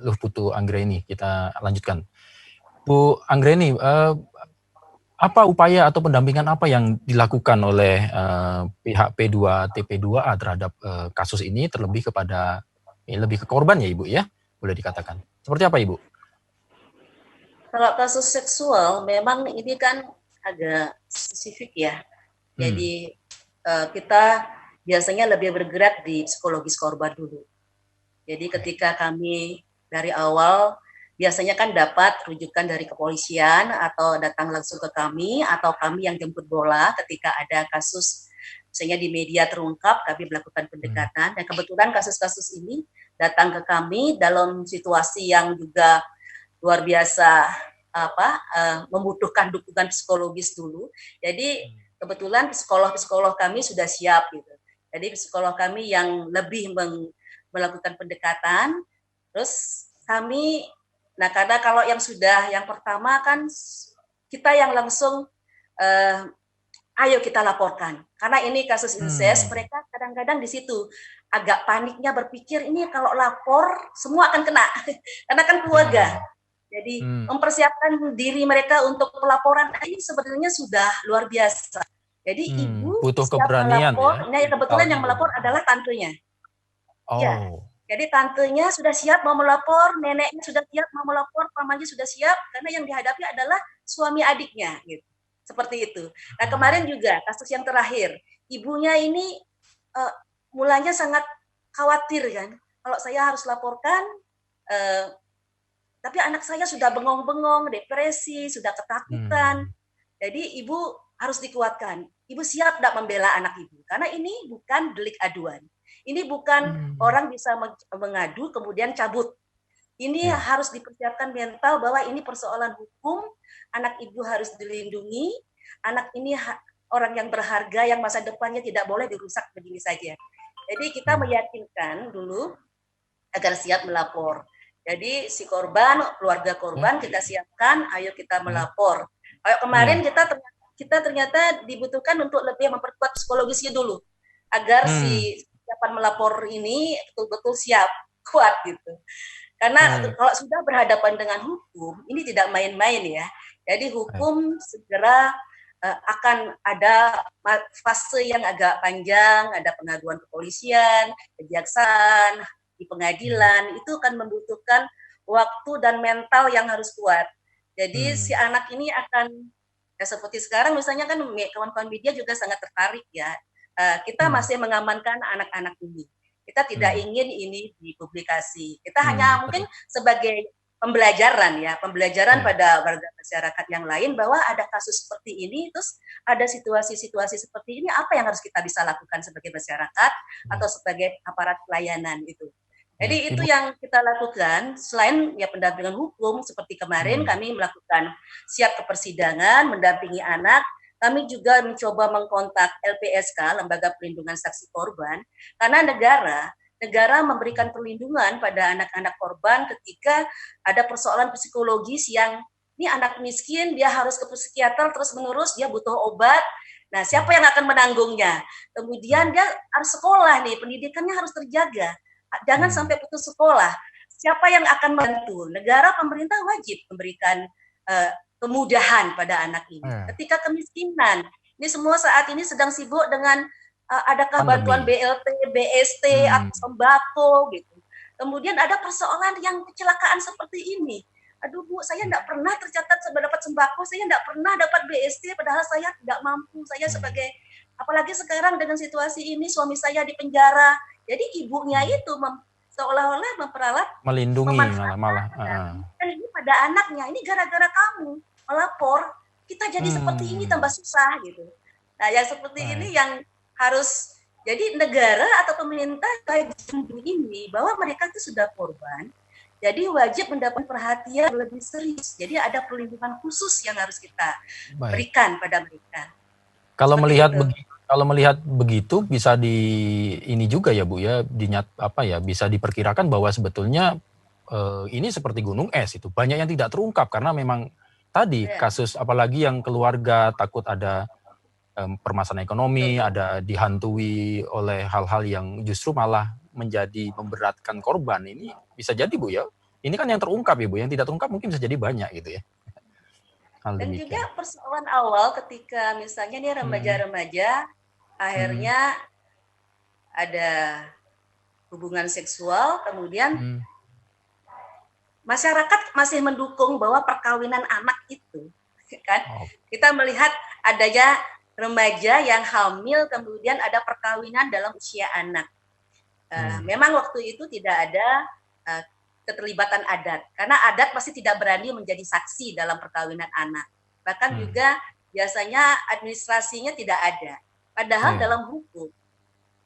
Luhputu Anggreni. Kita lanjutkan. Bu Anggreni, apa upaya atau pendampingan apa yang dilakukan oleh pihak P2TP2A terhadap kasus ini, terlebih kepada lebih ke korban ya Ibu ya, boleh dikatakan. Seperti apa Ibu? Kalau kasus seksual memang ini kan agak spesifik ya. Jadi kita biasanya lebih bergerak di psikologis korban dulu. Jadi ketika kami dari awal biasanya kan dapat rujukan dari kepolisian atau datang langsung ke kami atau kami yang jemput bola ketika ada kasus misalnya di media terungkap, kami melakukan pendekatan dan kebetulan kasus-kasus ini datang ke kami dalam situasi yang juga luar biasa membutuhkan dukungan psikologis dulu. Jadi kebetulan psikolog kami sudah siap gitu. Jadi psikolog kami yang lebih melakukan pendekatan. Terus kami, nah karena kalau yang pertama kan kita yang langsung ayo kita laporkan. Karena ini kasus incest, mereka kadang-kadang di situ agak paniknya berpikir ini kalau lapor semua akan kena. Karena kan keluarga. Jadi mempersiapkan diri mereka untuk pelaporan ini sebenarnya sudah luar biasa. Jadi ibu butuh siap keberanian melapor, ya. kebetulan yang melapor adalah tantenya. Ya, Oh. jadi tantenya sudah siap mau melapor, neneknya sudah siap mau melapor, pamannya sudah siap, karena yang dihadapi adalah suami adiknya, gitu. Seperti itu. Nah kemarin juga kasus yang terakhir, ibunya ini mulanya sangat khawatir kan, kalau saya harus laporkan, tapi anak saya sudah bengong-bengong, depresi, sudah ketakutan. Jadi ibu harus dikuatkan. Ibu siap tidak membela anak ibu, karena ini bukan delik aduan. Ini bukan orang bisa mengadu kemudian cabut. Ini harus dipersiapkan mental bahwa ini persoalan hukum, anak ibu harus dilindungi, anak ini orang yang berharga yang masa depannya tidak boleh dirusak begini saja. Jadi kita meyakinkan dulu agar siap melapor. Jadi si korban, keluarga korban kita siapkan, ayo kita melapor. Kayak kemarin kita ternyata dibutuhkan untuk lebih memperkuat psikologisnya dulu agar si siapan melapor ini betul-betul siap, kuat gitu. Karena kalau sudah berhadapan dengan hukum, ini tidak main-main ya. Jadi hukum segera akan ada fase yang agak panjang, ada pengaduan kepolisian, kejaksaan, di pengadilan, itu akan membutuhkan waktu dan mental yang harus kuat. Jadi si anak ini akan, ya seperti sekarang misalnya kan kawan-kawan media juga sangat tertarik ya, kita masih mengamankan anak-anak ini. Kita tidak ingin ini dipublikasi. Kita hanya mungkin sebagai pembelajaran ya, pembelajaran pada warga masyarakat yang lain bahwa ada kasus seperti ini, terus ada situasi-situasi seperti ini, apa yang harus kita bisa lakukan sebagai masyarakat atau sebagai aparat pelayanan itu. Jadi itu yang kita lakukan, selain ya pendampingan hukum, seperti kemarin kami melakukan siap ke persidangan, mendampingi anak, kami juga mencoba mengkontak LPSK, Lembaga Perlindungan Saksi Korban, karena negara memberikan perlindungan pada anak-anak korban ketika ada persoalan psikologis yang ini anak miskin, dia harus ke psikiater terus-menerus, dia butuh obat. Nah, siapa yang akan menanggungnya? Kemudian dia harus sekolah nih, pendidikannya harus terjaga. Jangan sampai putus sekolah. Siapa yang akan membantu? Negara, pemerintah wajib memberikan kemudahan pada anak ini. Ketika kemiskinan, ini semua saat ini sedang sibuk dengan adakah bantuan BLT, BST, atau sembako gitu. Kemudian ada persoalan yang kecelakaan seperti ini. Aduh Bu, saya tidak pernah tercatat dapat sembako, saya tidak pernah dapat BST, padahal saya tidak mampu. Saya sebagai, apalagi sekarang dengan situasi ini, suami saya di penjara. Jadi ibunya itu seolah-olah memperalat, melindungi malah. Dan ini pada anaknya, ini gara-gara kamu melapor, kita jadi seperti ini tambah susah gitu. Nah yang seperti ini yang harus, jadi negara atau pemerintah ini bahwa mereka itu sudah korban, jadi wajib mendapat perhatian lebih serius. Jadi ada perlindungan khusus yang harus kita berikan pada mereka. Kalau melihat begitu bisa ini juga ya Bu ya, bisa diperkirakan bahwa sebetulnya ini seperti gunung es, itu banyak yang tidak terungkap karena memang tadi kasus, apalagi yang keluarga takut ada permasalahan ekonomi, ada dihantui oleh hal-hal yang justru malah menjadi memberatkan korban, ini bisa jadi Bu ya. Ini kan yang terungkap Ibu, yang tidak terungkap mungkin bisa jadi banyak gitu ya. Hal Dan demikian. juga persoalan awal ketika misalnya nih remaja-remaja akhirnya ada hubungan seksual, kemudian masyarakat masih mendukung bahwa perkawinan anak itu, kan? Kita melihat adanya remaja yang hamil, kemudian ada perkawinan dalam usia anak. Memang waktu itu tidak ada keterlibatan adat, karena adat pasti tidak berani menjadi saksi dalam perkawinan anak. Bahkan juga biasanya administrasinya tidak ada. Padahal dalam hukum,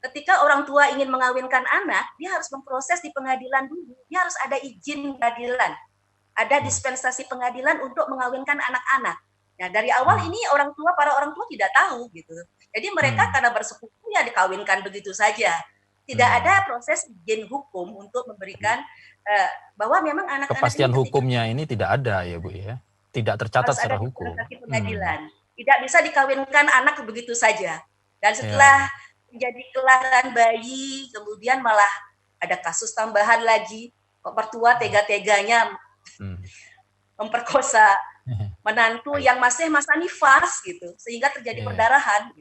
ketika orang tua ingin mengawinkan anak, dia harus memproses di pengadilan dulu. Dia harus ada izin pengadilan, ada dispensasi pengadilan untuk mengawinkan anak-anak. Nah, dari awal ini para orang tua tidak tahu gitu. Jadi mereka karena bersepupu ya dikawinkan begitu saja. Tidak ada proses izin hukum untuk memberikan bahwa memang anak-anak kepastian hukumnya ini tidak ada ya Bu ya. Tidak tercatat secara hukum. Pengadilan. Tidak bisa dikawinkan anak begitu saja. Dan setelah menjadi kelahiran bayi, kemudian malah ada kasus tambahan lagi, mertua tega-teganya memperkosa menantu yang masih masa nifas gitu, sehingga terjadi perdarahan.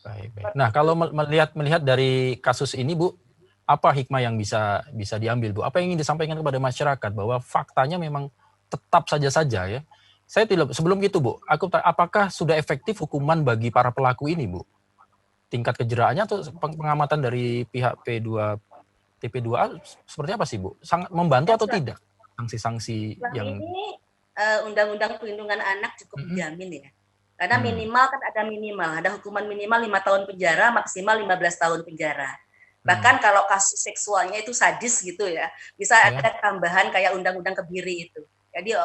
Baik. Nah, kalau melihat dari kasus ini, Bu, apa hikmah yang bisa diambil, Bu? Apa yang ingin disampaikan kepada masyarakat bahwa faktanya memang tetap saja ya? Saya tidak sebelum itu, Bu. Apakah sudah efektif hukuman bagi para pelaku ini, Bu? Tingkat kejeraannya atau pengamatan dari pihak TP2A seperti apa sih, Bu? Sangat membantu atau tidak? Sanksi-sanksi yang ini Undang-Undang Perlindungan Anak cukup menjamin ya. Karena minimal kan ada hukuman minimal 5 tahun penjara, maksimal 15 tahun penjara. Bahkan kalau kasus seksualnya itu sadis gitu ya, bisa ada tambahan kayak Undang-Undang Kebiri itu. Jadi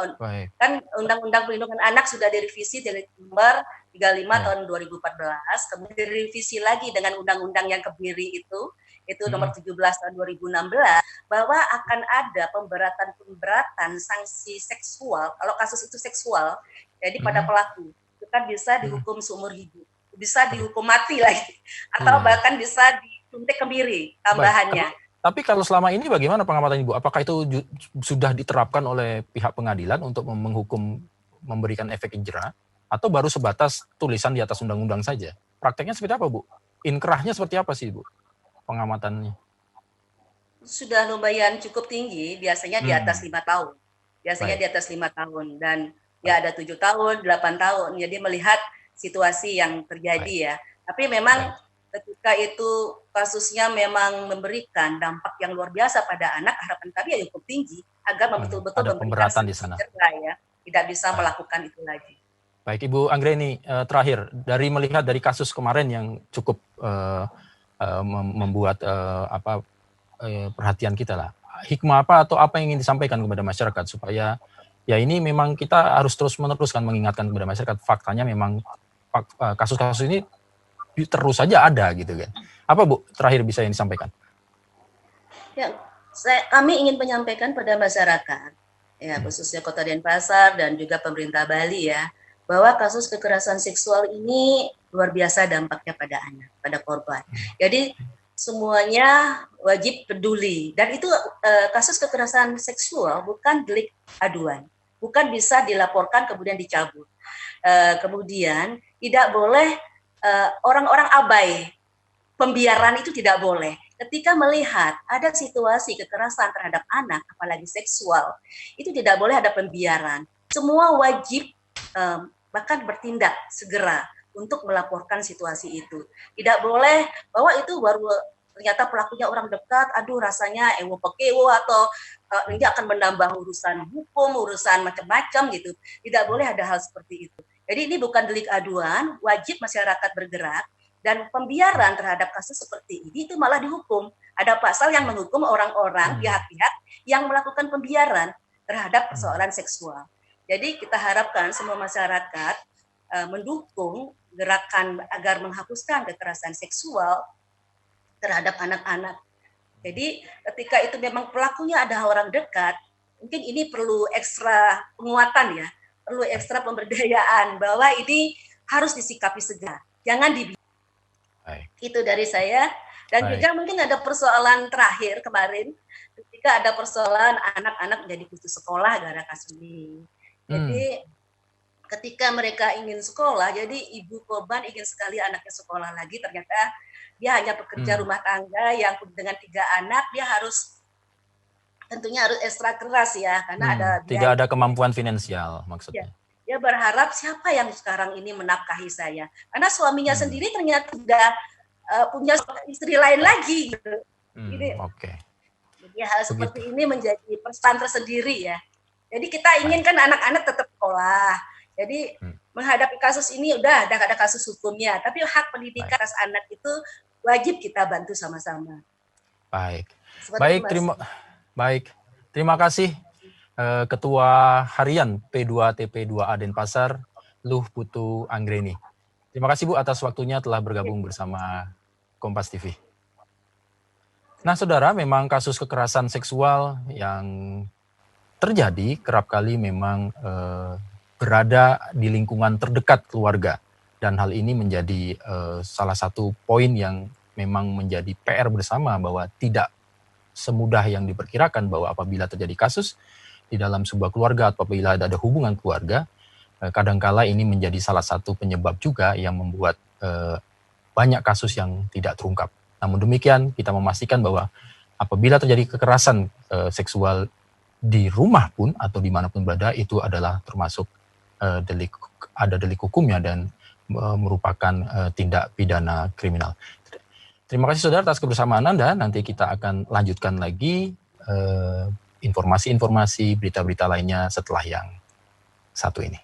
kan Undang-Undang Perlindungan Anak sudah direvisi dari nomor 35 tahun 2014, kemudian direvisi lagi dengan Undang-Undang yang Kebiri itu nomor 17 tahun 2016, bahwa akan ada pemberatan sanksi seksual kalau kasus itu seksual. Jadi pada pelaku itu kan bisa dihukum seumur hidup, bisa dihukum mati lagi, atau bahkan bisa disuntik kebiri tambahannya. Tapi kalau selama ini bagaimana pengamatan Ibu? Apakah itu sudah diterapkan oleh pihak pengadilan untuk menghukum, memberikan efek jera, atau baru sebatas tulisan di atas undang-undang saja? Prakteknya seperti apa, Bu? Inkrahnya seperti apa sih, Bu? Pengamatannya? Sudah lumayan cukup tinggi, biasanya di atas 5 tahun. Biasanya di atas 5 tahun. Dan ya ada 7 tahun, 8 tahun. Jadi melihat situasi yang terjadi ya. Tapi memang ketika itu kasusnya memang memberikan dampak yang luar biasa pada anak, harapan kami ya cukup tinggi agar betul-betul memberikan pemberatan di sana. Ya, tidak bisa melakukan itu lagi. Baik, Ibu Anggreni, terakhir melihat dari kasus kemarin yang cukup membuat perhatian kita lah. Hikmah apa atau apa yang ingin disampaikan kepada masyarakat supaya ya ini memang kita harus terus meneruskan mengingatkan kepada masyarakat faktanya memang kasus-kasus ini terus saja ada gitu kan. Apa Bu terakhir bisa yang disampaikan? Ya, kami ingin menyampaikan pada masyarakat ya khususnya Kota Denpasar dan juga pemerintah Bali ya, bahwa kasus kekerasan seksual ini luar biasa dampaknya pada anak, pada korban. Jadi semuanya wajib peduli, dan itu kasus kekerasan seksual bukan delik aduan, bukan bisa dilaporkan kemudian dicabut. Kemudian tidak boleh orang-orang abai, pembiaran itu tidak boleh. Ketika melihat ada situasi kekerasan terhadap anak, apalagi seksual, itu tidak boleh ada pembiaran. Semua wajib bahkan bertindak segera untuk melaporkan situasi itu. Tidak boleh bahwa itu baru ternyata pelakunya orang dekat, aduh rasanya ewo pekewo atau ini akan menambah urusan hukum, urusan macam-macam gitu. Tidak boleh ada hal seperti itu. Jadi ini bukan delik aduan, wajib masyarakat bergerak, dan pembiaran terhadap kasus seperti ini itu malah dihukum. Ada pasal yang menghukum orang-orang, pihak-pihak yang melakukan pembiaran terhadap persoalan seksual. Jadi kita harapkan semua masyarakat mendukung gerakan agar menghapuskan kekerasan seksual terhadap anak-anak. Jadi ketika itu memang pelakunya ada orang dekat, mungkin ini perlu ekstra penguatan ya, perlu ekstra pemberdayaan bahwa ini harus disikapi segera, jangan dibiarkan. Itu dari saya. Dan juga mungkin ada persoalan terakhir kemarin ketika ada persoalan anak-anak menjadi putus sekolah gara kasus ini. Jadi ketika mereka ingin sekolah, jadi ibu korban ingin sekali anaknya sekolah lagi, ternyata dia hanya pekerja rumah tangga yang dengan 3 anak, dia tentunya harus ekstra keras ya, karena ada tidak ada kemampuan finansial maksudnya. Dia berharap siapa yang sekarang ini menafkahi saya, karena suaminya sendiri ternyata sudah punya istri lain lagi gitu. Jadi hal seperti ini menjadi pesan tersendiri ya. Jadi kita inginkan anak-anak tetap sekolah. Jadi menghadapi kasus ini udah ada kasus hukumnya, tapi hak pendidikan atas anak itu wajib kita bantu sama-sama. Terima kasih Ketua Harian P2TP2A Denpasar, Luh Putu Anggreni. Terima kasih Bu atas waktunya telah bergabung bersama Kompas TV. Nah saudara, memang kasus kekerasan seksual yang terjadi kerap kali memang berada di lingkungan terdekat keluarga. Dan hal ini menjadi salah satu poin yang memang menjadi PR bersama, bahwa tidak semudah yang diperkirakan bahwa apabila terjadi kasus di dalam sebuah keluarga atau apabila ada hubungan keluarga, kadangkala ini menjadi salah satu penyebab juga yang membuat banyak kasus yang tidak terungkap. Namun demikian, kita memastikan bahwa apabila terjadi kekerasan seksual di rumah pun atau dimanapun berada, itu adalah termasuk delik hukumnya dan merupakan tindak pidana kriminal. Terima kasih saudara atas kebersamaan Anda. Nanti kita akan lanjutkan lagi informasi-informasi, berita-berita lainnya setelah yang satu ini.